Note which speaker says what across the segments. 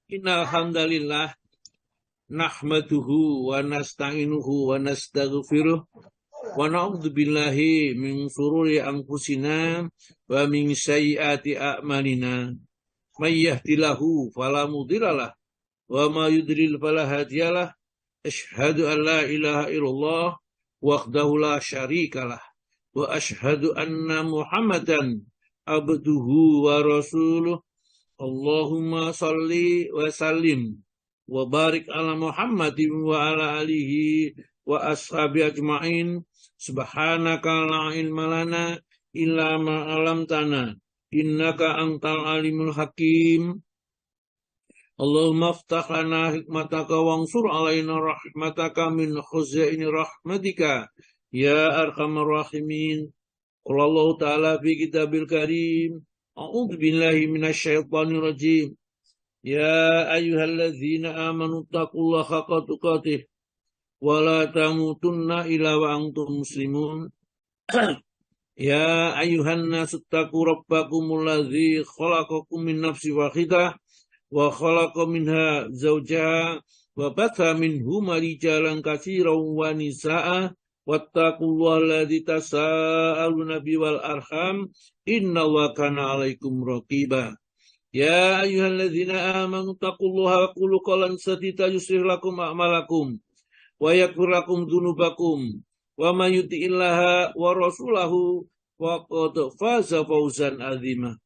Speaker 1: Innal hamdalillah nahmaduhu wa nasta'inuhu wa nastaghfiruh wa na'udzu billahi min shururi anfusina wa min sayyiati a'malina. May yahdihillahu fala mudhillalah wa may yudlil fala hadiyalah. Asyhadu an la ilaha illallah wahdahu la syarikalah wa asyhadu anna Muhammadan abduhu wa rasuluh. Allahumma salli wa sallim wa barik ala Muhammadin wa ala alihi wa ashabi ajma'in. Subhanaka la ilma lana illa ma 'allamtana innaka antal alimul hakim. Allahumma aftah lana hikmataka wansur alaina rahmataka min khuzaini rahmatika ya arhamar rahimin. Qala Allah ta'ala fi kitabil karim. A'udzu billahi minasyaitonir rajim. Ya ayyuhalladzina amanu taqullaha haqqa tuqatih wa la tamutunna illa wa antum muslimun. Ya ayyuhan nasu taqu rabbakumul ladzi khalaqakum min nafsin wahidah wa khalaqa minha zawjaha wa batha minhuma rijalan katsiran wa nisaa'a wattaqullaha alladzi tasaaluna bihi wal arham innallaha kana 'alaikum raqiba. Ya ayyuhalladzina amanu taqullaha wa qulu qawlan sadida yuslih lakum a'malakum wa yaghfir lakum dzunubakum wa may yuti'illaha wa rasulahu faqad faza fawzan 'azima.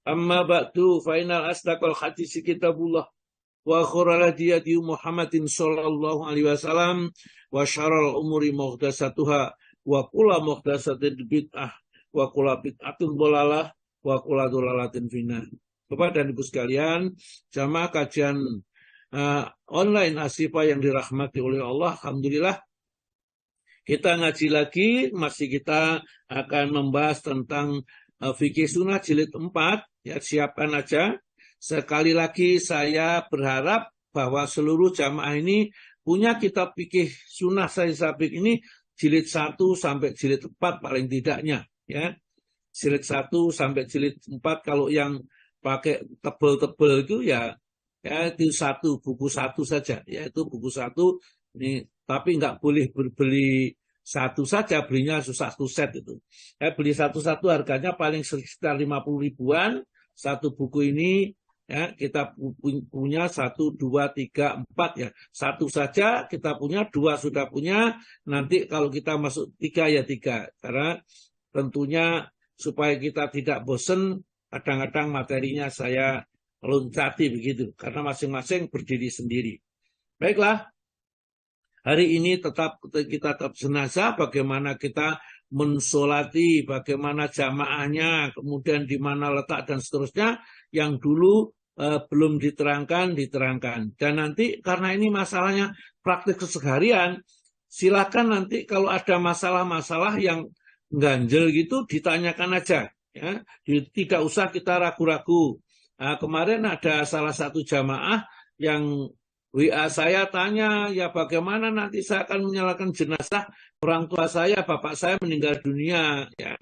Speaker 1: Amma ba'du fa innal asdaqal hadits kitabullah wa khairal hadi Muhammadin sallallahu alaihi wasallam wa syarrul umuri muhdatsatuha wa kullu muhdatsatin bid'ah wa kullu bid'atin dhalalah wa kullu dhalalatin finnar. Bapak dan Ibu sekalian, jamaah kajian online Asyifa yang dirahmati oleh Allah, alhamdulillah kita ngaji lagi, masih kita akan membahas tentang fikih sunnah jilid 4, ya siapkan aja. Sekali lagi saya berharap bahwa seluruh jamaah ini punya kitab fikih sunnah Sahih Sabik ini jilid 1 sampai jilid 4 paling tidaknya, ya. Jilid 1 sampai jilid 4, kalau yang pakai tebel-tebel itu ya itu buku satu saja, yaitu buku satu ini, tapi nggak boleh beli satu saja, belinya satu set itu. Beli satu-satu harganya paling sekitar 50 ribuan satu buku ini, ya. Kita punya 1, 2, 3, 4 ya. Satu saja kita punya, 2 sudah punya. Nanti kalau kita masuk 3 ya 3. Karena tentunya supaya kita tidak bosen, kadang-kadang materinya saya loncati begitu, karena masing-masing berdiri sendiri. Baiklah, hari ini kita tetap jenazah, bagaimana kita mensolati, bagaimana jamaahnya, kemudian di mana letak dan seterusnya, yang dulu belum diterangkan. Dan nanti karena ini masalahnya praktik keseharian, silakan nanti kalau ada masalah-masalah yang ganjel gitu ditanyakan aja. Ya, tidak usah kita ragu-ragu. Nah, kemarin ada salah satu jamaah yang WA saya tanya, ya bagaimana nanti saya akan menyalakan jenazah orang tua saya, bapak saya meninggal dunia. Ya,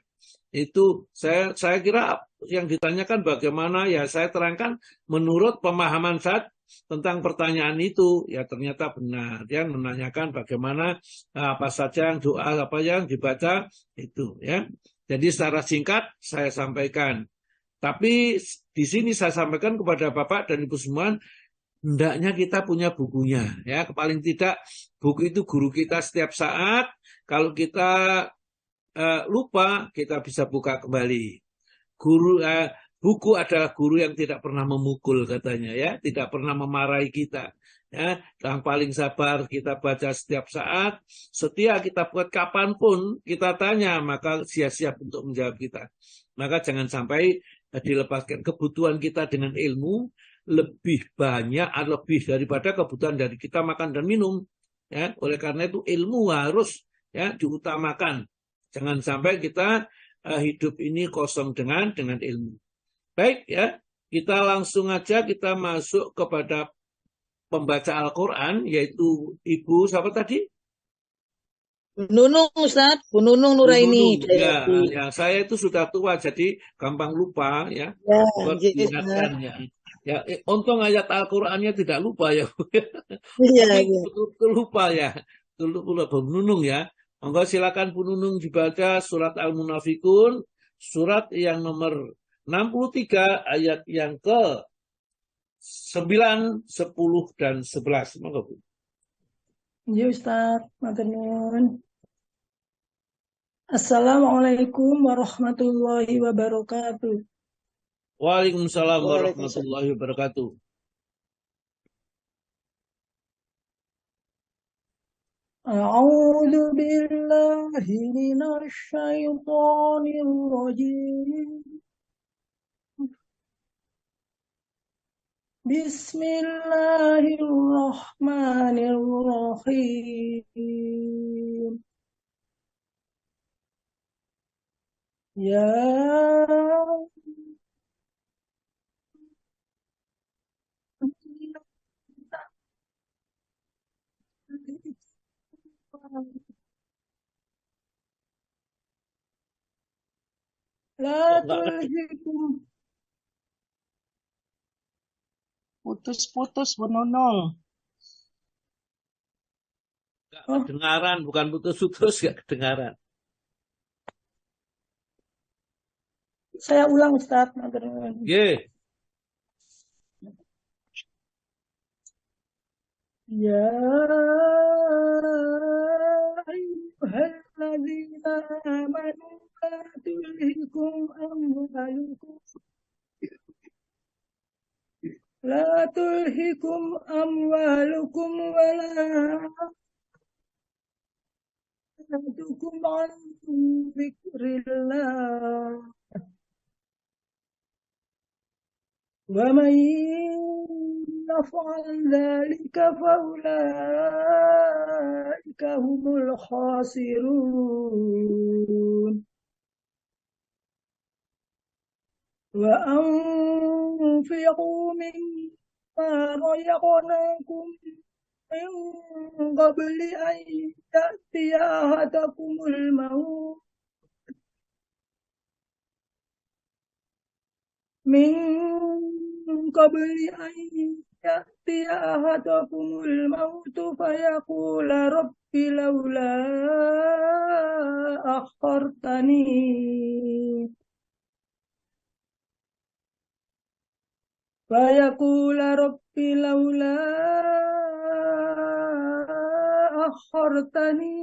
Speaker 1: itu saya kira yang ditanyakan bagaimana, ya saya terangkan menurut pemahaman saya tentang pertanyaan itu. Ya ternyata benar, dia menanyakan bagaimana apa saja yang doa apa yang dibaca itu, ya. Jadi secara singkat saya sampaikan. Tapi di sini saya sampaikan kepada Bapak dan Ibu semua, hendaknya kita punya bukunya, ya. Paling tidak buku itu guru kita setiap saat. Kalau kita lupa, kita bisa buka kembali. Buku adalah guru yang tidak pernah memukul katanya, ya, tidak pernah memarahi kita. Ya, yang paling sabar kita baca setiap saat, setia kita buat kapanpun kita tanya, maka siap-siap untuk menjawab kita. Maka jangan sampai dilepaskan. Kebutuhan kita dengan ilmu lebih banyak, lebih daripada kebutuhan dari kita makan dan minum. Ya, oleh karena itu ilmu harus, ya, diutamakan. Jangan sampai kita hidup ini kosong dengan ilmu. Baik, ya, kita langsung aja kita masuk kepada pembaca Al-Quran, yaitu Ibu siapa tadi?
Speaker 2: Nunung Ustaz, Bu Nunung Nuraini.
Speaker 1: Ya, saya itu sudah tua jadi gampang lupa, ya.
Speaker 2: Ya,
Speaker 1: Buat diingatkan, ya. Ya, untung ayat Al-Qur'annya tidak lupa ya.
Speaker 2: Iya,
Speaker 1: Tapi
Speaker 2: iya.
Speaker 1: betul lupa ya. Lupa Bu Nunung ya. Monggo silakan Bu Nunung dibaca surat Al-Munafikun, surat yang nomor 63 ayat yang ke 9, 10 dan 11. Monggo Bu.
Speaker 3: Ya Ustaz, matur nuwun. Assalamualaikum warahmatullahi wabarakatuh.
Speaker 1: Waalaikumsalam
Speaker 2: Waalaikumsalam.
Speaker 1: warahmatullahi wabarakatuh.
Speaker 3: أعوذ بالله من الشيطان الرجيم. بسم الله الرحمن الرحيم. يا لا تلهكم. Putus-putus Bu Nunung.
Speaker 1: Enggak kedengaran, bukan putus-putus, enggak kedengaran.
Speaker 3: Saya ulang Ustaz, matur nuwun.
Speaker 1: Nggih.
Speaker 3: يا أيها الذين آمنوا لا تلهكم أموالكم ولا أولادكم عن ذكر الله ومن يفعل ذلك فأولئك هم الخاسرون وأنفقوا مما رزقناكم من قبل أن يأتي أحدكم الموت من قبل أن يأتي أحدكم الموت فيقول رب لولا أخرتني فيقول رب لولا أخرتني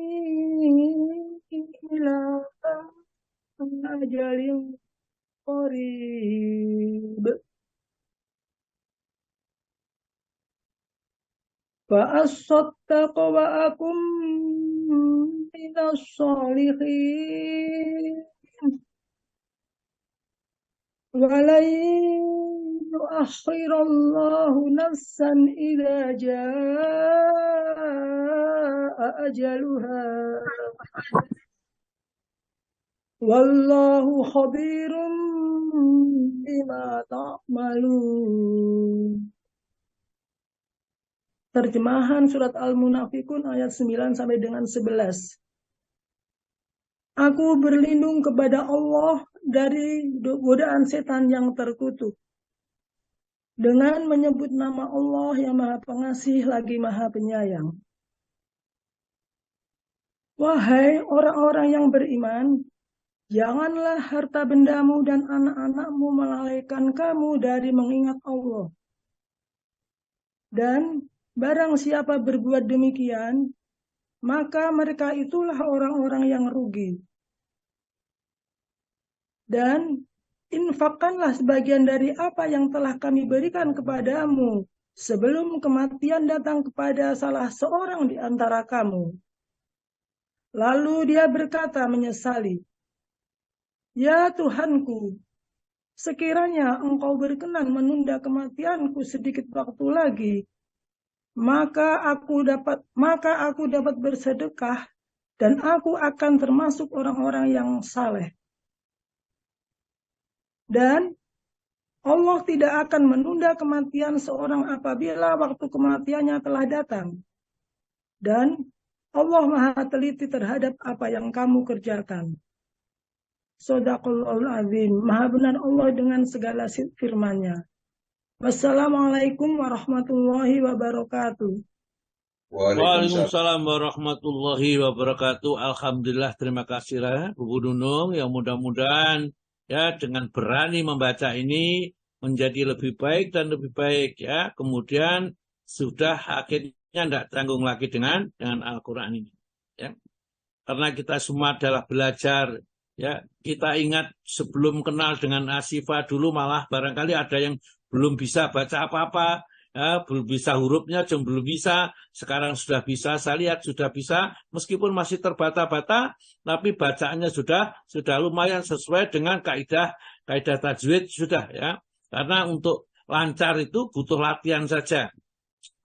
Speaker 3: إلى أجل قريب فأصدق وأكن من الصالحين ولن يؤخر الله نفسا إذا جاء أجلها والله خبير بما تعملون. Terjemahan surat Al-Munafikun ayat 9 sampai dengan 11. Aku berlindung kepada Allah dari godaan setan yang terkutuk dengan menyebut nama Allah yang Maha Pengasih lagi Maha Penyayang. Wahai orang-orang yang beriman, janganlah harta bendamu dan anak-anakmu melalaikan kamu dari mengingat Allah. Dan barang siapa berbuat demikian, maka mereka itulah orang-orang yang rugi. Dan infakkanlah sebagian dari apa yang telah kami berikan kepadamu sebelum kematian datang kepada salah seorang di antara kamu. Lalu dia berkata menyesali, "Ya Tuhanku, sekiranya Engkau berkenan menunda kematianku sedikit waktu lagi, maka aku dapat bersedekah dan aku akan termasuk orang-orang yang saleh." Dan Allah tidak akan menunda kematian seorang apabila waktu kematiannya telah datang. Dan Allah Maha teliti terhadap apa yang kamu kerjakan. Shadaqallahul azim. Maha benar Allah dengan segala firman-Nya. Wassalamualaikum warahmatullahi wabarakatuh.
Speaker 4: Waalaikumsalam.
Speaker 1: Waalaikumsalam warahmatullahi wabarakatuh. Alhamdulillah, terima kasih lah Bu Nunung. Yang mudah-mudahan ya dengan berani membaca ini menjadi lebih baik dan lebih baik ya. Kemudian sudah akhirnya tidak tanggung lagi dengan Al-Quran ini. Ya. Karena kita semua adalah belajar. Ya, kita ingat sebelum kenal dengan Asyifa dulu malah barangkali ada yang belum bisa baca apa-apa. Ya, belum bisa hurufnya, belum bisa. Sekarang sudah bisa, saya lihat sudah bisa. Meskipun masih terbata-bata, tapi bacaannya sudah lumayan sesuai dengan kaidah tajwid sudah ya. Karena untuk lancar itu butuh latihan saja.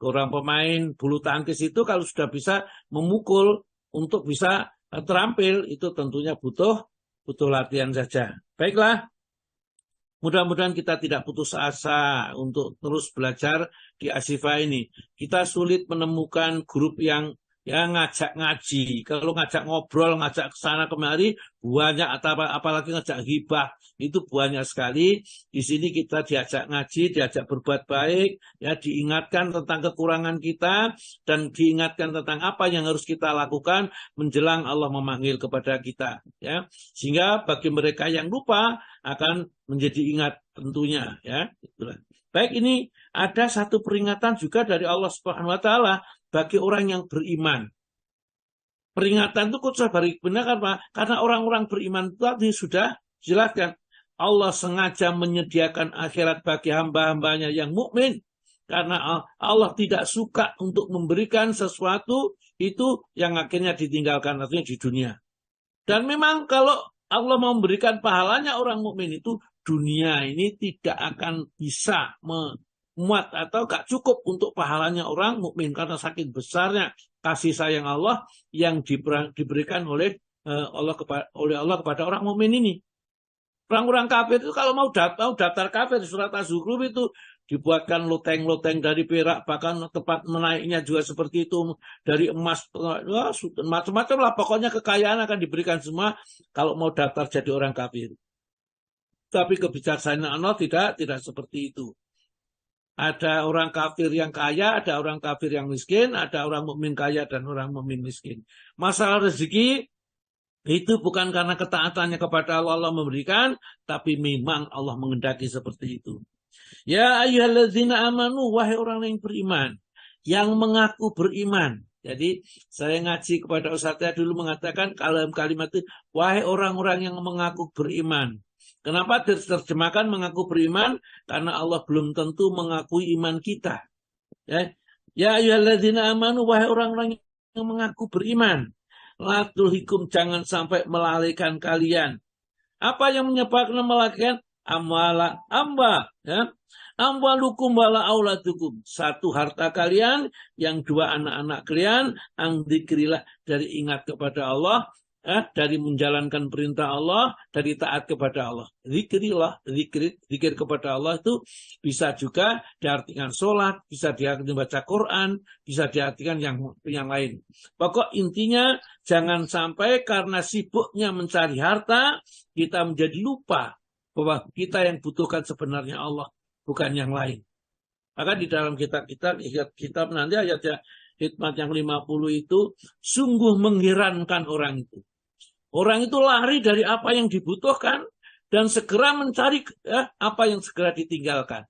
Speaker 1: Orang pemain bulu tangkis itu kalau sudah bisa memukul untuk bisa terampil itu tentunya butuh latihan saja. Baiklah. Mudah-mudahan kita tidak putus asa untuk terus belajar di Asyifa ini. Kita sulit menemukan grup yang ngajak ngaji. Kalau ngajak ngobrol, ngajak ke sana kemari, banyak, apalagi ngajak hibah, itu banyak sekali. Di sini kita diajak ngaji, diajak berbuat baik, ya diingatkan tentang kekurangan kita, dan diingatkan tentang apa yang harus kita lakukan menjelang Allah memanggil kepada kita. Ya. Sehingga bagi mereka yang lupa, akan menjadi ingat tentunya ya. Itulah. Baik, ini ada satu peringatan juga dari Allah Subhanahu wa taala bagi orang yang beriman. Peringatan itu khusus benar karena orang-orang beriman itu tadi sudah jelaskan Allah sengaja menyediakan akhirat bagi hamba-hambanya yang mukmin karena Allah tidak suka untuk memberikan sesuatu itu yang akhirnya ditinggalkan artinya di dunia. Dan memang kalau Allah memberikan pahalanya orang mukmin itu dunia ini tidak akan bisa memuat atau gak cukup untuk pahalanya orang mukmin karena saking besarnya kasih sayang Allah yang diberikan oleh Allah kepada orang mukmin ini. Orang-orang kafir itu kalau mau daftar kafir surat Az-Zukhruf itu dibuatkan loteng-loteng dari perak, bahkan tempat menaiknya juga seperti itu dari emas, macam-macam lah. Pokoknya kekayaan akan diberikan semua kalau mau daftar jadi orang kafir. Tapi kebijaksanaan Allah tidak seperti itu. Ada orang kafir yang kaya, ada orang kafir yang miskin, ada orang mukmin kaya dan orang mukmin miskin. Masalah rezeki itu bukan karena ketaatannya kepada Allah memberikan, tapi memang Allah mengendaki seperti itu. Ya ayyuhalladzina amanu, wahai orang yang beriman, yang mengaku beriman. Jadi saya ngaji kepada Ustaz saya dulu mengatakan kalimat itu, wahai orang-orang yang mengaku beriman. Kenapa diterjemahkan mengaku beriman? Karena Allah belum tentu mengakui iman kita. Ya ayyuhalladzina amanu, wahai orang-orang yang mengaku beriman. La tulhikum, jangan sampai melalaikan kalian. Apa yang menyebabkan melalaikan? Amwalukum wala auladukum. Satu, harta kalian, yang dua, anak-anak kalian, angdzikrillah, dari ingat kepada Allah, dari menjalankan perintah Allah, dari taat kepada Allah. Zikir kepada Allah itu bisa juga diartikan sholat, bisa diartikan baca Quran, bisa diartikan yang lain. Pokok intinya jangan sampai karena sibuknya mencari harta, kita menjadi lupa bahwa kita yang butuhkan sebenarnya Allah, bukan yang lain. Maka di dalam kitab nanti ayatnya hikmat yang 50 itu sungguh mengherankan orang itu. Orang itu lari dari apa yang dibutuhkan dan segera mencari apa yang segera ditinggalkan.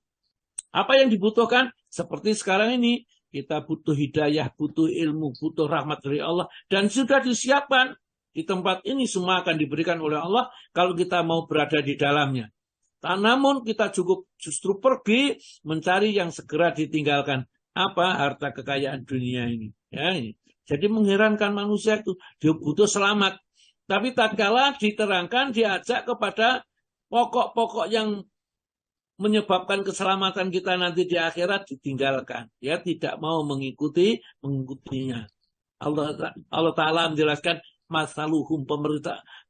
Speaker 1: Apa yang dibutuhkan? Seperti sekarang ini, kita butuh hidayah, butuh ilmu, butuh rahmat dari Allah. Dan sudah disiapkan di tempat ini, semua akan diberikan oleh Allah kalau kita mau berada di dalamnya. Namun kita justru pergi mencari yang segera ditinggalkan. Apa? Harta kekayaan dunia ini. Ya, ini. Jadi mengherankan manusia itu, dia butuh selamat. Tapi tatkala diterangkan, diajak kepada pokok-pokok yang menyebabkan keselamatan kita nanti di akhirat ditinggalkan. Ya, tidak mau mengikutinya. Allah Ta'ala menjelaskan masaluhum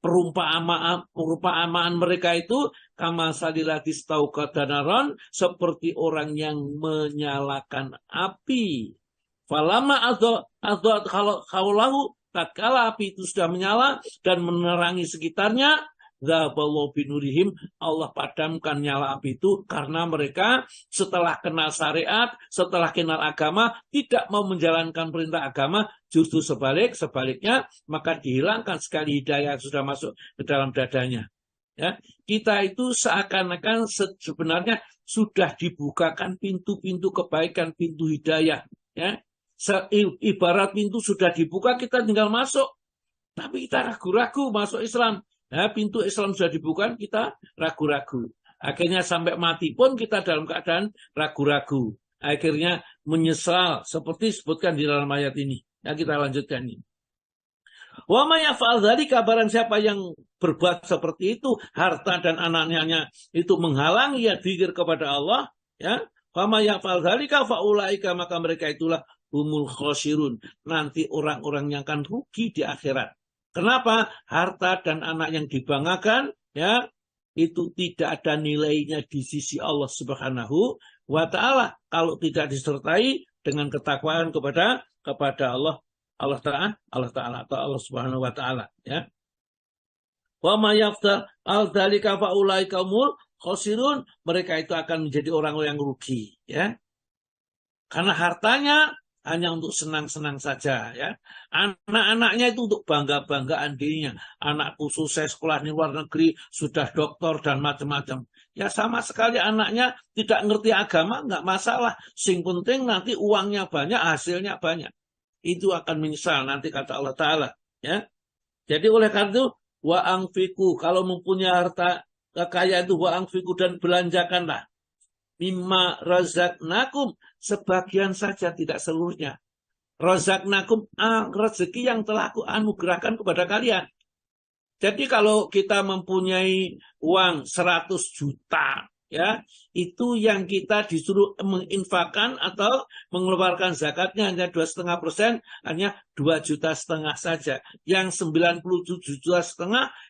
Speaker 1: perumpamaan mereka itu kama salilatis taukadanaron, seperti orang yang menyalakan api. Falama kalau tatkala api itu sudah menyala dan menerangi sekitarnya, Dzahaballahu binurihim, Allah padamkan nyala api itu karena mereka setelah kenal syariat, setelah kenal agama, tidak mau menjalankan perintah agama, justru sebaliknya, maka dihilangkan sekali hidayah yang sudah masuk ke dalam dadanya. Ya, kita itu seakan-akan sebenarnya sudah dibukakan pintu-pintu kebaikan, pintu hidayah. Ya, ibarat pintu sudah dibuka, kita tinggal masuk. Tapi kita ragu-ragu masuk Islam. Ya, pintu Islam sudah dibuka, kita ragu-ragu. Akhirnya sampai mati pun kita dalam keadaan ragu-ragu. Akhirnya menyesal, seperti disebutkan di dalam ayat ini. Ya, kita lanjutkan ini. Wa may yaf'al dzalika, barang siapa yang berbuat seperti itu, harta dan anaknya itu menghalangi ya dzikir kepada Allah, ya. Wa may yaf'al dzalika fa ulaika, maka mereka itulah humul khosirun, nanti orang-orang yang akan rugi di akhirat. Kenapa? Harta dan anak yang dibanggakan, ya, itu tidak ada nilainya di sisi Allah Subhanahu wa Ta'ala kalau tidak disertai dengan ketakwaan kepada Allah Ta'ala atau Allah Subhanahu wa Ta'ala, ya. Wa may yaf'al dzalika fa ulaika humul khosirun, mereka itu akan menjadi orang yang rugi, ya. Karena hartanya hanya untuk senang-senang saja, ya. Anak-anaknya itu untuk bangga-banggaan dirinya. Anakku sukses sekolah di luar negeri, sudah doktor dan macam-macam. Ya sama sekali anaknya tidak ngerti agama, nggak masalah. Sing penting nanti uangnya banyak, hasilnya banyak. Itu akan menyesal nanti kata Allah Ta'ala, ya. Jadi oleh karena itu, wa anfiku, kalau mempunyai harta kekayaan itu wa anfiku, dan belanjakanlah mimma razaqnakum, sebagian saja, tidak seluruhnya. Razaqnakum, rezeki yang telah aku anugerahkan kepada kalian. Jadi kalau kita mempunyai uang 100 juta, ya, itu yang kita disuruh menginfakkan atau mengeluarkan zakatnya hanya 2,5%, hanya 2,5 juta saja. Yang 97,5 juta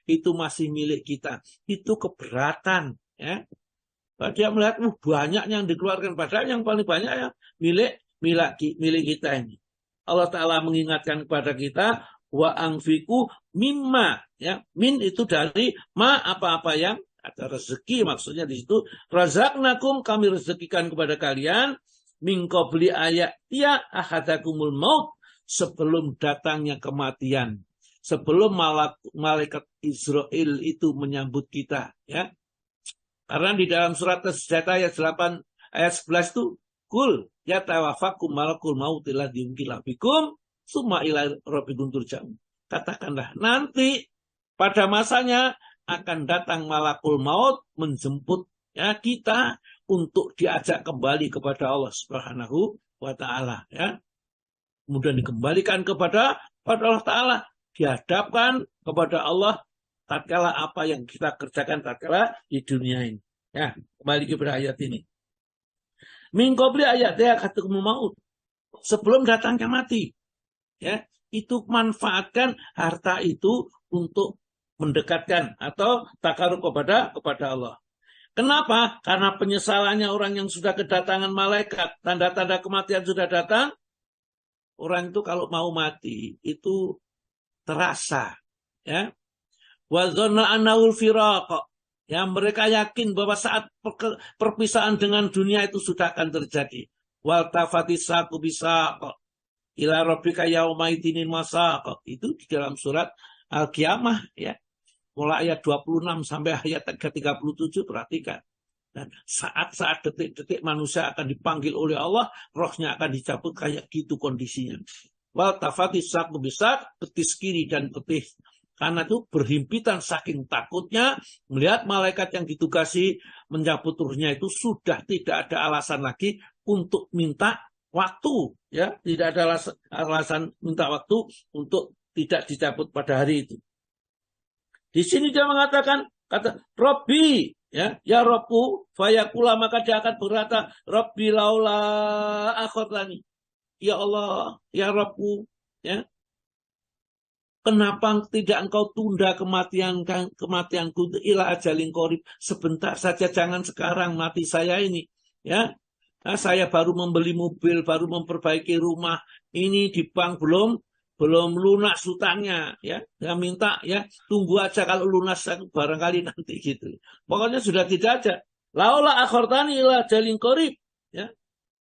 Speaker 1: itu masih milik kita. Itu keberatan, ya. Dia melihat banyak yang dikeluarkan, padahal yang paling banyak yang milik kita ini. Allah Ta'ala mengingatkan kepada kita, wa anfiku mimma, ya, min itu dari ma, apa-apa yang ada rezeki, maksudnya di situ razaqnakum, kami rezekikan kepada kalian, min qabli ayatiya ahadakumul maut, sebelum datangnya kematian, sebelum malaikat Israel itu menyambut kita, ya. Karena di dalam surat As-Sajdah ayat 8 ayat 11 itu, kul ya tawafakum malakul maut alladzi wukila bikum summa ila rabbikum turja'un. Katakanlah, nanti pada masanya akan datang malakul maut menjemput, ya, kita untuk diajak kembali kepada Allah Subhanahu wa Ta'ala, ya. Kemudian dikembalikan kepada Allah Ta'ala, dihadapkan kepada Allah tatkala apa yang kita kerjakan tatkala di dunia ini. Ya, kembali kepada ayat ini. Min qabli ayatiya ahadakumul maut, sebelum datangnya mati. Ya, itu manfaatkan harta itu untuk mendekatkan atau takarub kepada Allah. Kenapa? Karena penyesalannya orang yang sudah kedatangan malaikat, tanda-tanda kematian sudah datang. Orang itu kalau mau mati itu terasa, ya. Wa dhanna annahul firaq, ya, mereka yakin bahwa saat perpisahan dengan dunia itu sudah akan terjadi. Wal tafatis saqu bisaq ila rabbika yauma idinin masaq, itu di dalam surat Al-Qiyamah, ya. Mulai ayat 26 sampai ayat 37, perhatikan. Dan saat-saat detik-detik manusia akan dipanggil oleh Allah, rohnya akan dicabut, kayak gitu kondisinya. Wal tafatis saqu bisaq, betis kiri dan betis. Karena itu berhimpitan saking takutnya melihat malaikat yang ditugasi mencabut ruhnya itu sudah tidak ada alasan lagi untuk minta waktu, ya, tidak ada alasan minta waktu untuk tidak dicabut pada hari itu. Di sini dia mengatakan, kata Robbi, ya Robbu, fayakula, maka dia akan berkata, Robbi laula akhirlani, ya Allah, ya Robbu, ya. Kenapa tidak engkau tunda kematianku ila ajalin qarib, sebentar saja, jangan sekarang mati saya ini, ya. Nah, saya baru membeli mobil, baru memperbaiki rumah, ini di bank belum belum lunas hutangnya, ya, yang minta ya tunggu aja kalau lunas barangkali nanti gitu. Pokoknya sudah tidak ada. Laula akhartani ila jalin qarib, ya.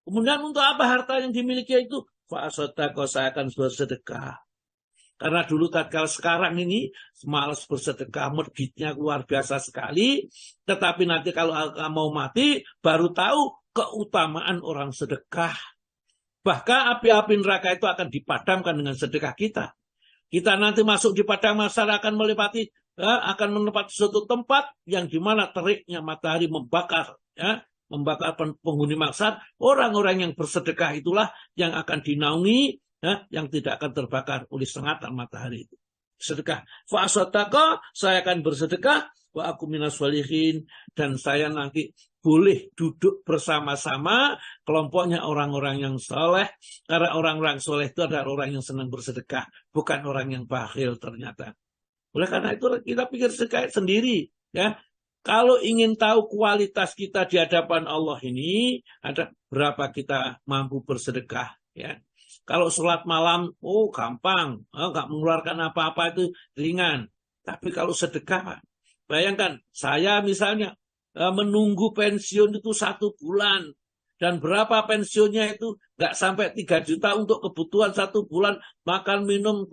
Speaker 1: Kemudian untuk apa harta yang dimiliki itu? Fa asaddaqa, saya akan bersedekah. Karena dulu tatkala sekarang ini malas bersedekah, meditnya luar biasa sekali. Tetapi nanti kalau mau mati baru tahu keutamaan orang sedekah. Bahkan api-api neraka itu akan dipadamkan dengan sedekah kita. Kita nanti masuk di padang mahsyar akan melewati, akan menempati suatu tempat yang dimana teriknya matahari membakar, ya, membakar penghuni mahsyar. Orang-orang yang bersedekah itulah yang akan dinaungi, ya, yang tidak akan terbakar oleh sengatan matahari itu. Sedekah. Fa'asadaqa, saya akan bersedekah. Wa aku minas walihin, dan saya nanti boleh duduk bersama-sama kelompoknya orang-orang yang soleh. Karena orang-orang soleh itu adalah orang yang senang bersedekah, bukan orang yang bakhil ternyata. Oleh karena itu kita pikir sedekah sendiri, ya. Kalau ingin tahu kualitas kita di hadapan Allah ini, ada berapa kita mampu bersedekah, ya. Kalau sholat malam, gampang, nggak mengeluarkan apa-apa, itu ringan. Tapi kalau sedekah, bayangkan saya misalnya menunggu pensiun itu 1 bulan, dan berapa pensiunnya itu nggak sampai 3 juta untuk kebutuhan 1 bulan, makan minum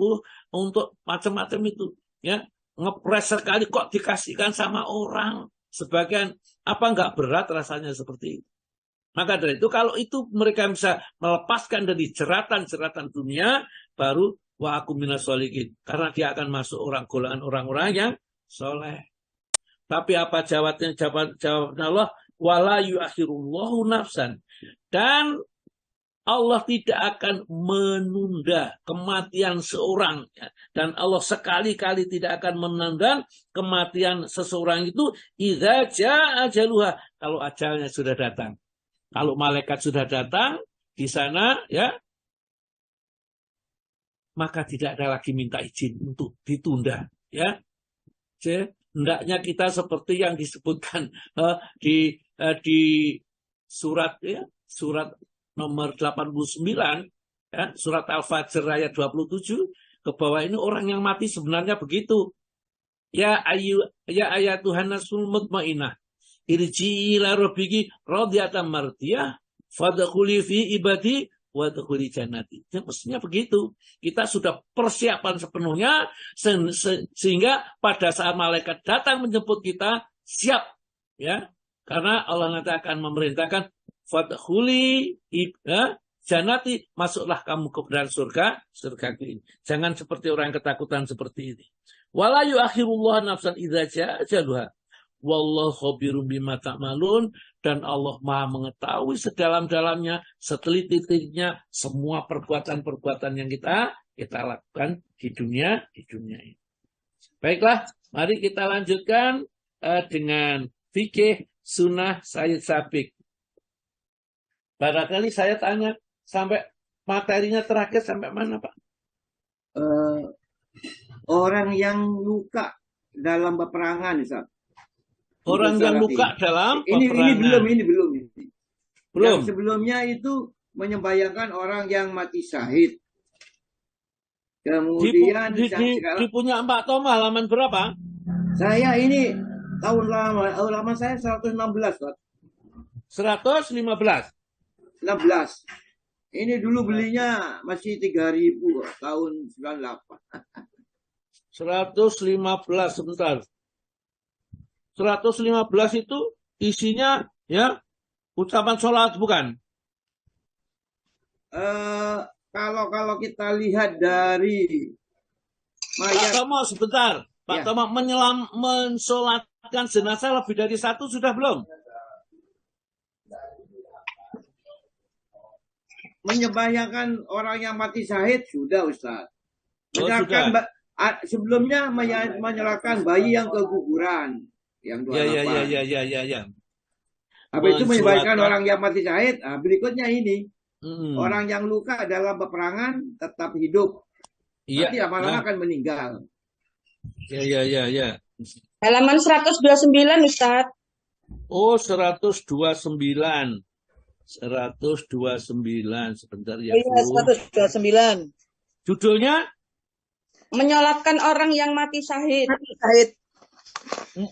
Speaker 1: untuk macam-macam itu, ya. Ngepres sekali kok dikasihkan sama orang sebagian, apa nggak berat rasanya seperti itu. Maka dari itu kalau itu mereka bisa melepaskan dari jeratan-jeratan dunia, baru wa aku minas sholihin, karena dia akan masuk golongan orang-orang yang soleh. Tapi apa jawabannya Allah? Wala yuakhirullahu nafsan. Dan Allah tidak akan menunda kematian seorang. Dan Allah sekali-kali tidak akan menunda kematian seseorang itu idza jaa ajaluha, kalau ajalnya sudah datang. Kalau malaikat sudah datang di sana, ya, maka tidak ada lagi minta izin untuk ditunda, ya. Hendaknya kita seperti yang disebutkan di surat, ya, surat nomor 89, ya, surat Al-Fajr ayat 27 ke bawah ini orang yang mati sebenarnya begitu. Ya ayatuhan nasul mutmainah, irji'i ila rabbiki radiyatan mardiyah fadkhuli fi ibadi wadkhuli jannati. Ya, mestinya begitu. Kita sudah persiapan sepenuhnya sehingga pada saat malaikat datang menjemput kita siap, ya. Karena Allah nanti akan memerintahkan fadkhuli jannati, masuklah kamu ke dalam surga ini. Jangan seperti orang yang ketakutan seperti ini. Wala yuakhirullah nafsan idza jaa ajaluha. Wallahu khabirum bima ta'malun, dan Allah Maha mengetahui sedalam-dalamnya, seteliti-telitinya semua perbuatan-perbuatan yang kita lakukan di dunia ini. Baiklah, mari kita lanjutkan dengan fikih sunnah Sayyid Sabiq. Barangkali saya tanya sampai materinya terakhir sampai mana, Pak?
Speaker 5: Orang yang luka dalam peperangan, Ustaz.
Speaker 1: Orang yang luka dalam peperangan.
Speaker 5: Ini belum.
Speaker 1: Belum.
Speaker 5: Yang sebelumnya itu menyembayangkan orang yang mati syahid. Kemudian
Speaker 1: di punya Pak Tom halaman berapa?
Speaker 5: Saya ini tahun lama saya 116, Pak.
Speaker 1: 115.
Speaker 5: 16. Ini dulu belinya masih 3.000 tahun 98.
Speaker 1: 115 sebentar. 115 itu isinya, ya, ucapan sholat bukan?
Speaker 5: Kalau kita lihat dari
Speaker 1: Pak Tomo sebentar. Pak Tomo mensolatkan jenazah lebih dari 1 sudah belum?
Speaker 5: Menyembahyangkan orang yang mati syahid sudah, Ustaz. Sebelumnya menyerahkan bayi yang keguguran yang 28.
Speaker 1: Ya.
Speaker 5: Habis itu menyembahyangkan orang yang mati syahid. Berikutnya ini orang yang luka dalam peperangan tetap hidup. Nanti lama-lama akan meninggal.
Speaker 1: Ya.
Speaker 2: Halaman 129, Ustaz.
Speaker 1: Oh, 129 sebentar ya.
Speaker 2: Iya, 129.
Speaker 1: Judulnya
Speaker 2: menyolatkan orang yang mati syahid.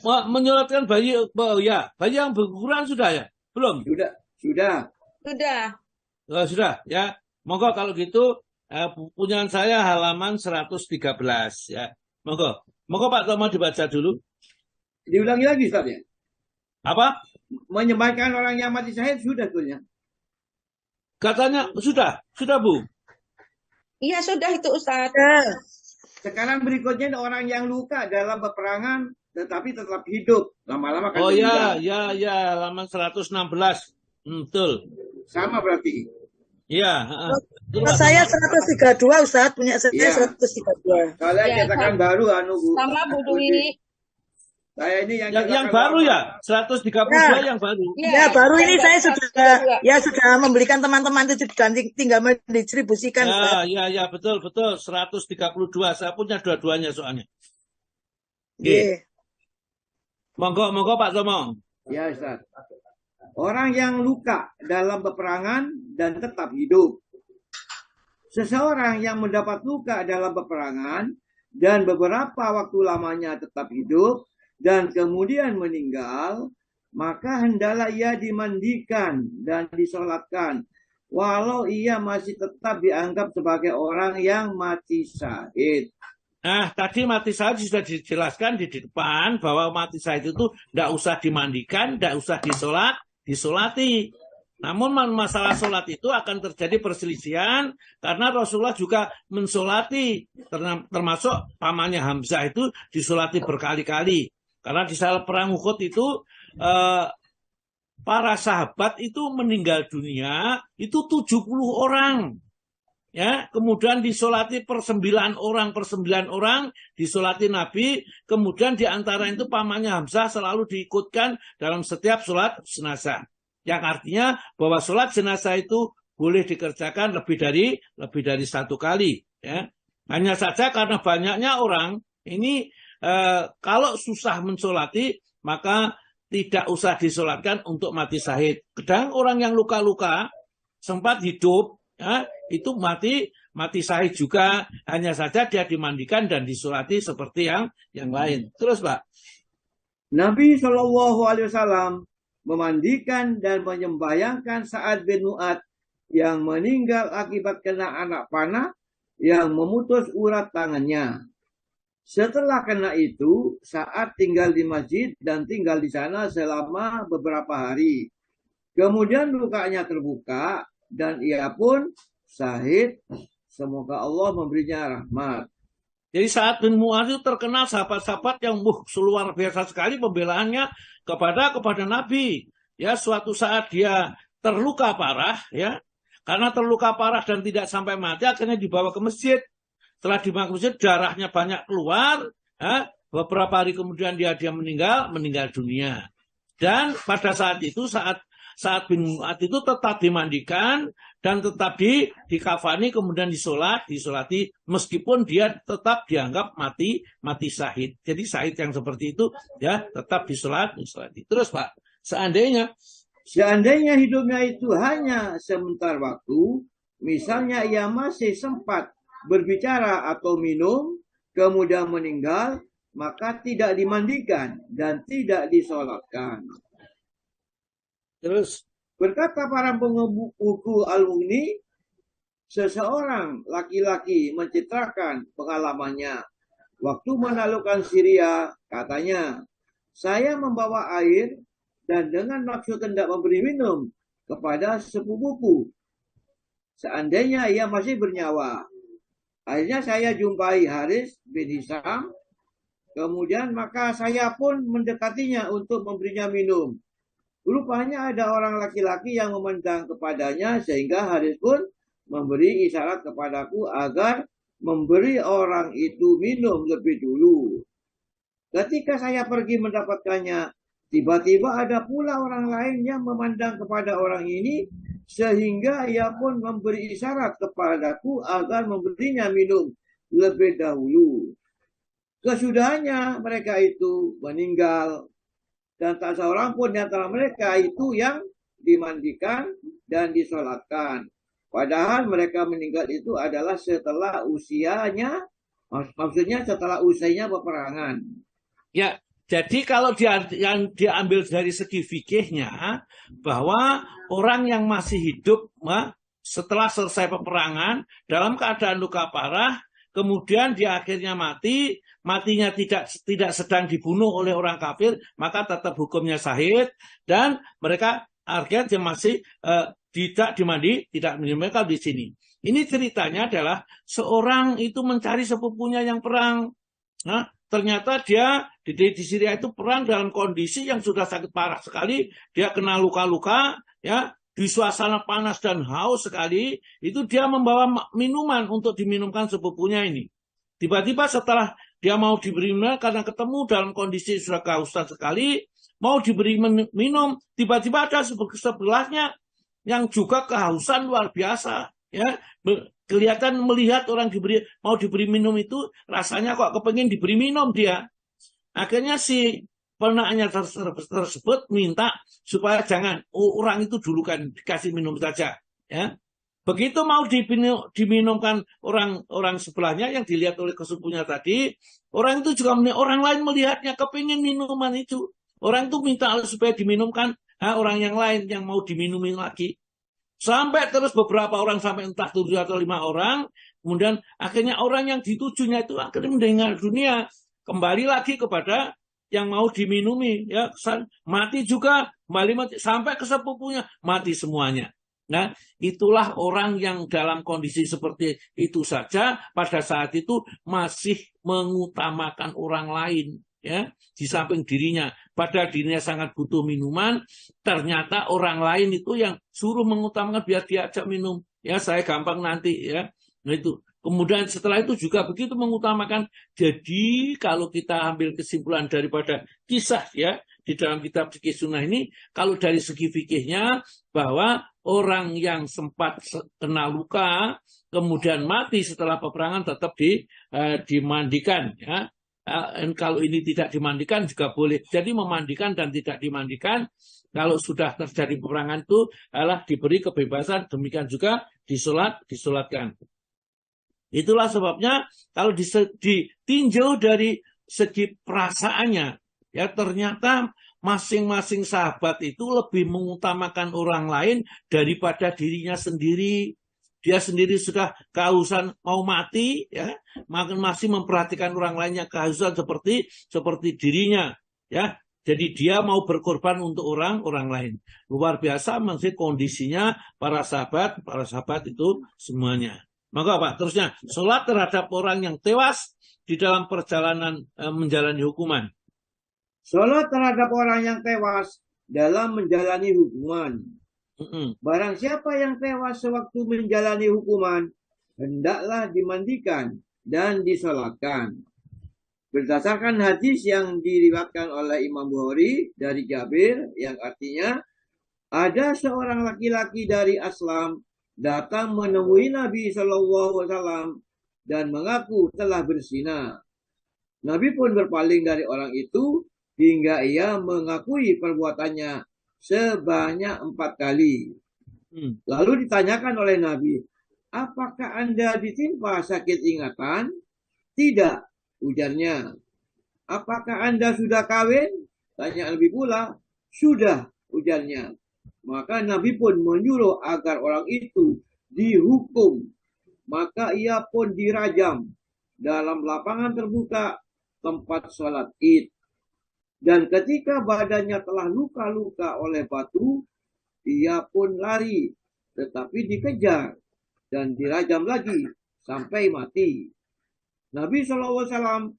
Speaker 1: Menyolatkan bayi, ya, bayi yang berkurang sudah ya? Belum?
Speaker 5: Sudah.
Speaker 1: Sudah ya. Monggo kalau gitu punyaan saya halaman 113 ya. Monggo Pak Tomo dibaca dulu.
Speaker 5: Diulangi lagi Ustaz ya.
Speaker 1: Apa?
Speaker 5: Menyembahkan orang yang mati syahid sudah tulisnya.
Speaker 1: Katanya sudah Bu.
Speaker 2: Iya sudah itu Ustaz.
Speaker 5: Sekarang berikutnya orang yang luka dalam peperangan tetapi tetap hidup. Lama-lama kan
Speaker 1: ya, halaman 116. Betul.
Speaker 5: Sama berarti.
Speaker 1: Iya,
Speaker 3: Saya 132 Ustaz, punya saya
Speaker 5: ya.
Speaker 3: 132.
Speaker 5: Kalian cetakan baru Bu.
Speaker 2: Sama Bu Dwi.
Speaker 5: Saya ini
Speaker 1: yang baru ya, 132 yang baru.
Speaker 3: Ya, baru ini saya sudah membelikan teman-teman itu dan tinggal mendistribusikan.
Speaker 1: Ya, betul 132. Saya punya dua-duanya soalnya.
Speaker 3: Oke.
Speaker 1: Monggo Pak Tomo.
Speaker 5: Ya Ustaz. Orang yang luka dalam peperangan dan tetap hidup. Seseorang yang mendapat luka dalam peperangan dan beberapa waktu lamanya tetap hidup dan kemudian meninggal, maka hendaklah ia dimandikan dan disolatkan, walau ia masih tetap dianggap sebagai orang yang mati syahid.
Speaker 1: Nah, tadi mati syahid sudah dijelaskan di depan bahwa mati syahid itu tidak usah dimandikan, tidak usah disolati. Namun masalah solat itu akan terjadi perselisihan karena Rasulullah juga mensolati, termasuk pamannya Hamzah itu disolati berkali-kali. Karena di saat perang Uhud itu para sahabat itu meninggal dunia itu 70 orang. Ya, kemudian disolati per 9 orang disolati Nabi, kemudian di antara itu pamannya Hamzah selalu diikutkan dalam setiap sholat jenazah. Yang artinya bahwa sholat jenazah itu boleh dikerjakan lebih dari satu kali. Ya. Hanya saja karena banyaknya orang ini kalau susah mensolati maka tidak usah disolatkan untuk mati syahid. Kadang orang yang luka-luka sempat hidup, ya, itu mati syahid juga, hanya saja dia dimandikan dan disolati seperti yang lain. Terus Pak.
Speaker 5: Nabi SAW memandikan dan menyembayangkan Sa'ad bin Mu'adz yang meninggal akibat kena anak panah yang memutus urat tangannya. Setelah kena itu, Sa'ad tinggal di masjid dan tinggal di sana selama beberapa hari. Kemudian lukanya terbuka dan ia pun syahid. Semoga Allah memberinya rahmat.
Speaker 1: Jadi Sa'ad bin Mu'adz itu terkenal sahabat-sahabat yang luar biasa sekali pembelaannya kepada Nabi. Ya, suatu saat dia terluka parah, ya. Karena terluka parah dan tidak sampai mati, akhirnya dibawa ke masjid. Setelah dibawa ke masjid, darahnya banyak keluar. Ya. Beberapa hari kemudian dia meninggal dunia. Dan pada saat itu Sa'ad bin Mu'adz itu tetap dimandikan dan tetap dikafani, kemudian disolati meskipun dia tetap dianggap mati syahid. Jadi syahid yang seperti itu ya tetap disolati. Terus Pak, seandainya
Speaker 5: hidupnya itu hanya sebentar waktu, misalnya ia masih sempat berbicara atau minum, kemudian meninggal, maka tidak dimandikan dan tidak disolatkan.
Speaker 1: Terus
Speaker 5: berkata para pengebuku Al-Mughni, seseorang laki-laki mencitrakan pengalamannya. Waktu menaklukkan Syria, katanya, saya membawa air dan dengan maksud hendak memberi minum kepada sepupuku. Seandainya ia masih bernyawa. Akhirnya saya jumpai Haris bin Hisham. Kemudian maka saya pun mendekatinya untuk memberinya minum. Rupanya ada orang laki-laki yang memandang kepadanya sehingga Haris pun memberi isyarat kepadaku agar memberi orang itu minum lebih dulu. Ketika saya pergi mendapatkannya, tiba-tiba ada pula orang lain yang memandang kepada orang ini sehingga ia pun memberi isyarat kepadaku agar memberinya minum lebih dahulu. Kesudahannya mereka itu meninggal. Dan tak seorang pun di antara mereka itu yang dimandikan dan disolatkan. Padahal mereka meninggal itu adalah setelah usianya, maksudnya setelah usainya peperangan.
Speaker 1: Ya, jadi kalau yang diambil dari segi fikihnya, bahwa orang yang masih hidup setelah selesai peperangan dalam keadaan luka parah, kemudian dia akhirnya matinya tidak sedang dibunuh oleh orang kafir, maka tetap hukumnya syahid, dan mereka akhirnya dia masih tidak meninggal di sini. Ini ceritanya adalah seorang itu mencari sepupunya yang perang. Nah, ternyata dia di Syria itu perang dalam kondisi yang sudah sakit parah sekali. Dia kena luka-luka, ya, di suasana panas dan haus sekali. Itu dia membawa minuman untuk diminumkan sepupunya ini. Tiba-tiba setelah dia mau diberi minum karena ketemu dalam kondisi sudah kehausan sekali, mau diberi minum, tiba-tiba ada sebelahnya yang juga kehausan luar biasa, ya. Kelihatan melihat orang mau diberi minum itu, rasanya kok kepengen diberi minum dia. Akhirnya si penaknya tersebut minta supaya jangan, orang itu dulu kan dikasih minum saja, ya. Begitu mau diminumkan orang sebelahnya yang dilihat oleh kesepupunya tadi, orang itu juga orang lain melihatnya kepengen minuman itu. Orang itu minta supaya diminumkan orang yang lain yang mau diminumi lagi. Sampai terus beberapa orang, sampai entah 7 atau 5 orang. Kemudian akhirnya orang yang ditujunya itu akhirnya meninggal dunia. Kembali lagi kepada yang mau diminumi. Ya, mati juga, kembali mati. Sampai ke sepupunya, mati semuanya. Nah, itulah orang yang dalam kondisi seperti itu saja pada saat itu masih mengutamakan orang lain, ya, di samping dirinya. Padahal dirinya sangat butuh minuman, ternyata orang lain itu yang suruh mengutamakan biar diajak minum. Ya, saya gampang nanti, ya. Nah, itu. Kemudian setelah itu juga begitu mengutamakan. Jadi kalau kita ambil kesimpulan daripada kisah, ya, di dalam kitab Fikih Sunnah ini, kalau dari segi fikihnya bahwa orang yang sempat kena luka kemudian mati setelah peperangan tetap dimandikan, ya. Kalau ini tidak dimandikan juga boleh. Jadi memandikan dan tidak dimandikan kalau sudah terjadi peperangan itu adalah diberi kebebasan, demikian juga disolatkan. Itulah sebabnya kalau ditinjau dari segi perasaannya, ya, ternyata masing-masing sahabat itu lebih mengutamakan orang lain daripada dirinya sendiri. Dia sendiri sudah kehausan mau mati, ya, masih memperhatikan orang lain yang kehausan seperti dirinya, ya. Jadi dia mau berkorban untuk orang lain. Luar biasa masih kondisinya para sahabat itu semuanya. Maka Pak, terusnya sholat terhadap orang yang tewas di dalam perjalanan menjalani hukuman.
Speaker 5: Sholat terhadap orang yang tewas dalam menjalani hukuman. Barang siapa yang tewas sewaktu menjalani hukuman, hendaklah dimandikan dan disolatkan. Berdasarkan hadis yang diriwayatkan oleh Imam Bukhari dari Jabir, yang artinya ada seorang laki-laki dari Aslam datang menemui Nabi SAW dan mengaku telah berzina. Nabi pun berpaling dari orang itu hingga ia mengakui perbuatannya sebanyak 4 kali. Lalu ditanyakan oleh Nabi, apakah Anda ditimpa sakit ingatan? Tidak, ujarnya. Apakah Anda sudah kawin? Tanya Nabi pula. Sudah, ujarnya. Maka Nabi pun menyuruh agar orang itu dihukum. Maka ia pun dirajam dalam lapangan terbuka tempat sholat Id. Dan ketika badannya telah luka-luka oleh batu, ia pun lari, tetapi dikejar dan dirajam lagi sampai mati. Nabi SAW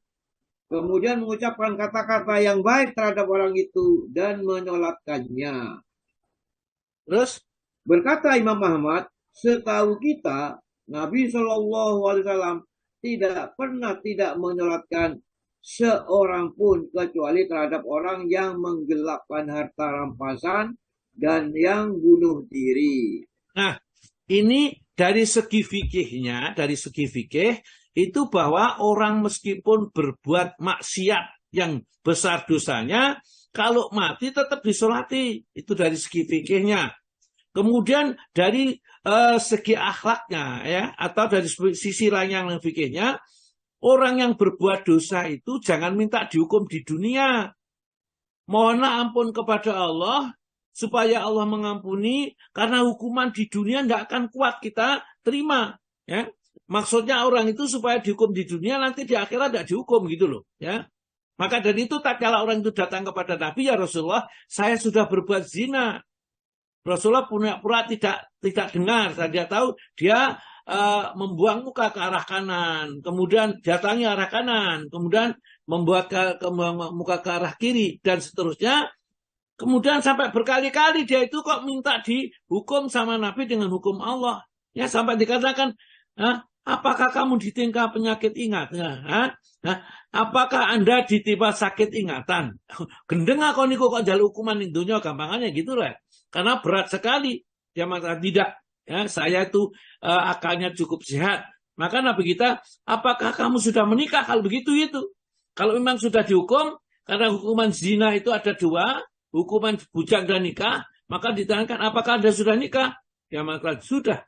Speaker 5: kemudian mengucapkan kata-kata yang baik terhadap orang itu dan menyolatkannya.
Speaker 1: Terus
Speaker 5: berkata Imam Ahmad, setahu kita Nabi SAW tidak pernah tidak menyolatkan seorang pun kecuali terhadap orang yang menggelapkan harta rampasan dan yang bunuh diri.
Speaker 1: Nah, ini dari segi fikihnya, dari segi fikih itu bahwa orang meskipun berbuat maksiat yang besar dosanya, kalau mati tetap disolati. Itu dari segi fikihnya. Kemudian dari segi akhlaknya ya, atau dari sisi lain yang fikihnya, orang yang berbuat dosa itu jangan minta dihukum di dunia. Mohonlah ampun kepada Allah supaya Allah mengampuni, karena hukuman di dunia tidak akan kuat kita terima. Ya, maksudnya orang itu supaya dihukum di dunia, nanti di akhirat tidak dihukum gitu loh. Ya, maka dari itu tak kala orang itu datang kepada Nabi, ya Rasulullah, saya sudah berbuat zina. Rasulullah pura-pura tidak dengar. Dia tahu dia membuang muka ke arah kanan, kemudian datangi arah kanan, kemudian membuat muka ke arah kiri, dan seterusnya. Kemudian sampai berkali-kali dia itu kok minta dihukum sama Nabi dengan hukum Allah. Ya, sampai dikatakan, apakah kamu ditimpa penyakit ingatan? Apakah Anda ditimpa sakit ingatan? Gendeng aku niku kok jaluk hukuman di dunia, gampangannya gitu lah. Karena berat sekali. Dia mengatakan tidak. Ya, saya itu akalnya cukup sehat. Maka Nabi kita, apakah kamu sudah menikah? Kalau begitu itu. Kalau memang sudah dihukum, karena hukuman zina itu ada dua, hukuman bujang dan nikah, maka ditanyakan apakah Anda sudah nikah? Dia mengatakan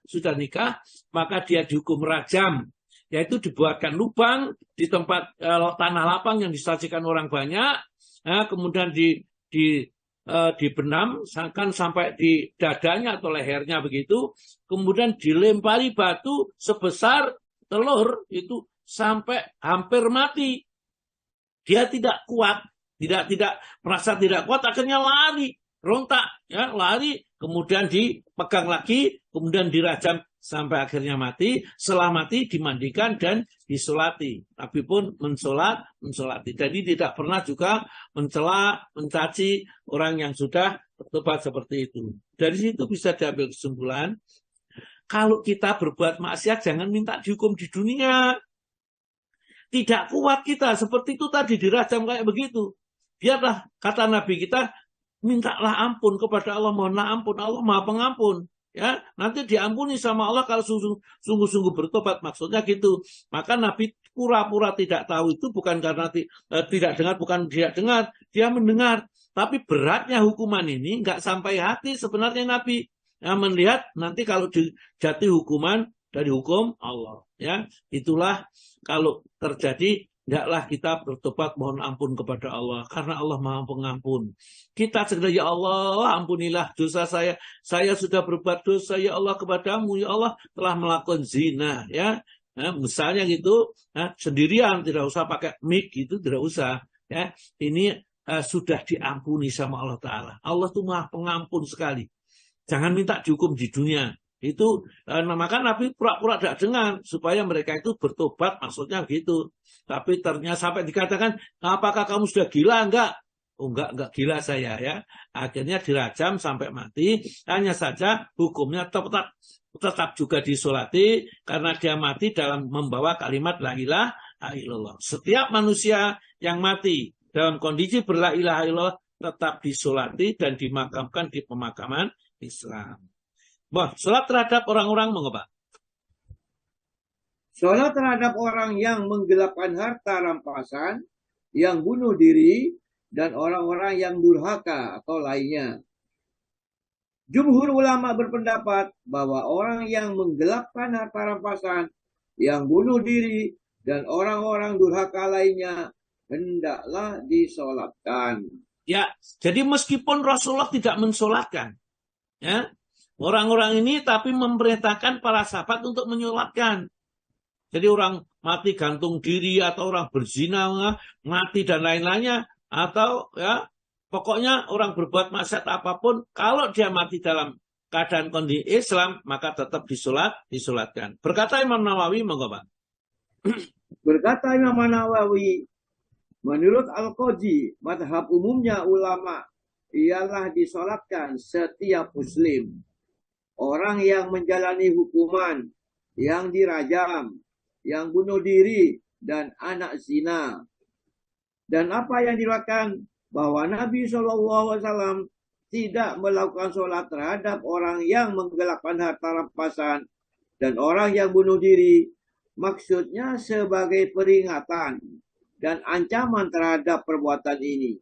Speaker 1: sudah nikah, maka dia dihukum rajam, yaitu dibuatkan lubang di tempat tanah lapang yang disajikan orang banyak, kemudian dibenam kan sampai di dadanya atau lehernya begitu, kemudian dilempari batu sebesar telur itu sampai hampir mati. Dia tidak kuat, tidak merasa tidak kuat, akhirnya lari, rontak, ya lari, kemudian dipegang lagi, kemudian dirajam sampai akhirnya mati. Setelah mati dimandikan dan disolati. Nabi pun mensolati. Jadi tidak pernah juga mencela, mencaci orang yang sudah bertobat seperti itu. Dari situ bisa diambil kesimpulan, kalau kita berbuat maksiat jangan minta dihukum di dunia. Tidak kuat kita, seperti itu tadi dirajam kayak begitu. Biarlah, kata Nabi kita, mintalah ampun kepada Allah, mohonlah ampun, Allah Maha Pengampun. Ya, nanti diampuni sama Allah kalau sungguh-sungguh bertobat, maksudnya gitu. Maka Nabi pura-pura tidak tahu itu bukan karena tidak dengar, bukan tidak dengar, dia mendengar. Tapi beratnya hukuman ini nggak sampai hati sebenarnya Nabi. Ya, melihat nanti kalau dijatuhi hukuman dari hukum Allah. Ya, itulah kalau terjadi, hendaklah kita bertobat mohon ampun kepada Allah, karena Allah Maha Pengampun. Kita segera, ya Allah, ampunilah dosa saya. Saya sudah berbuat dosa, ya Allah, kepadamu, ya Allah, telah melakukan zina, ya. Nah, misalnya gitu, sendirian, tidak usah pakai mic gitu, tidak usah. Ya, ini sudah diampuni sama Allah Taala. Allah itu Maha Pengampun sekali. Jangan minta dihukum di dunia. Itu maka Nabi pura-pura tidak dengar supaya mereka itu bertobat, maksudnya gitu. Tapi ternyata sampai dikatakan, apakah kamu sudah gila? Enggak. Oh, enggak gila saya ya. Akhirnya dirajam sampai mati. Hanya saja hukumnya tetap juga disolati karena dia mati dalam membawa kalimat la ilaha illallah. Setiap manusia yang mati dalam kondisi berla ilaha illallah tetap disolati dan dimakamkan di pemakaman Islam. Sholat terhadap orang-orang mengapa?
Speaker 5: Sholat terhadap orang yang menggelapkan harta rampasan, yang bunuh diri, dan orang-orang yang durhaka atau lainnya. Jumhur ulama berpendapat bahwa orang yang menggelapkan harta rampasan, yang bunuh diri, dan orang-orang durhaka lainnya hendaklah disolatkan.
Speaker 1: Ya, jadi meskipun Rasulullah tidak mensolatkan, ya, orang-orang ini tapi memerintahkan para sahabat untuk menyolatkan. Jadi orang mati gantung diri atau orang berzina mati dan lain-lainnya, atau ya pokoknya orang berbuat maksiat apapun, kalau dia mati dalam keadaan kondisi Islam maka tetap disolatkan. Berkata Imam Nawawi, monggo Pak.
Speaker 5: Berkata Imam Nawawi, menurut Al-Qadhi, madhab umumnya ulama ialah disolatkan setiap muslim. Orang yang menjalani hukuman, yang dirajam, yang bunuh diri, dan anak zina. Dan apa yang diriwayatkan bahwa Nabi SAW tidak melakukan sholat terhadap orang yang menggelapkan harta rampasan dan orang yang bunuh diri, maksudnya sebagai peringatan dan ancaman terhadap perbuatan ini.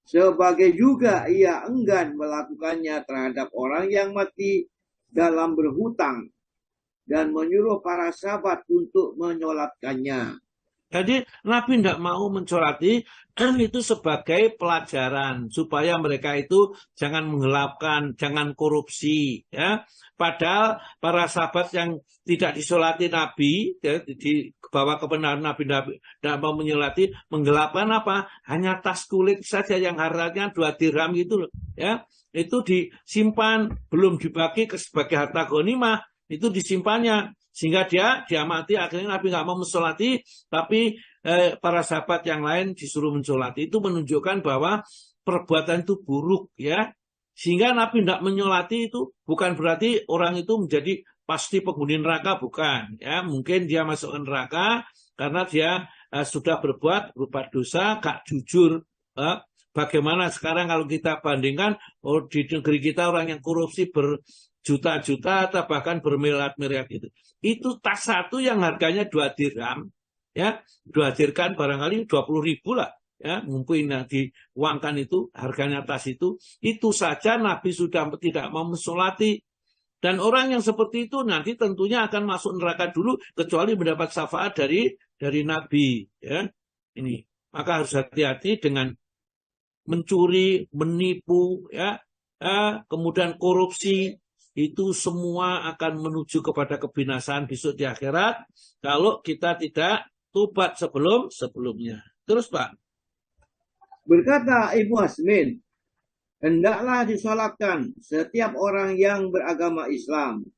Speaker 5: Sebagai juga ia enggan melakukannya terhadap orang yang mati dalam berhutang dan menyuruh para sahabat untuk menyolatkannya.
Speaker 1: Jadi Nabi tidak mau mensolati itu sebagai pelajaran supaya mereka itu jangan menggelapkan, jangan korupsi, ya. Padahal para sahabat yang tidak disolati Nabi, ya, di bawah kebenaran Nabi tidak mau menyolati, menggelapkan apa? Hanya tas kulit saja yang harganya 2 dirham gitu loh, ya. Itu disimpan, belum dibagi sebagai harta ghanimah, itu disimpannya. Sehingga dia mati, akhirnya Nabi nggak mau mensolati, tapi para sahabat yang lain disuruh mensolati. Itu menunjukkan bahwa perbuatan itu buruk, ya. Sehingga Nabi tidak menyolati itu bukan berarti orang itu menjadi pasti penghuni neraka, bukan. Ya, mungkin dia masuk neraka karena dia sudah berbuat dosa, gak jujur. Bagaimana sekarang kalau kita bandingkan di negeri kita orang yang korupsi berjuta-juta atau bahkan bermiliar-miliar gitu. Itu tas satu yang harganya 2 dirham, ya, 2 dirham barangkali 20.000 lah, ya, mungkin diuangkan itu harganya tas itu saja Nabi sudah tidak mau mensolati. Dan orang yang seperti itu nanti tentunya akan masuk neraka dulu kecuali mendapat syafaat dari Nabi, ya. Ini maka harus hati-hati dengan mencuri, menipu, ya, kemudian korupsi. Itu semua akan menuju kepada kebinasaan besok di akhirat kalau kita tidak tobat sebelumnya. Terus Pak.
Speaker 5: Berkata Ibnu Hazmin, hendaklah disolatkan setiap orang yang beragama Islam,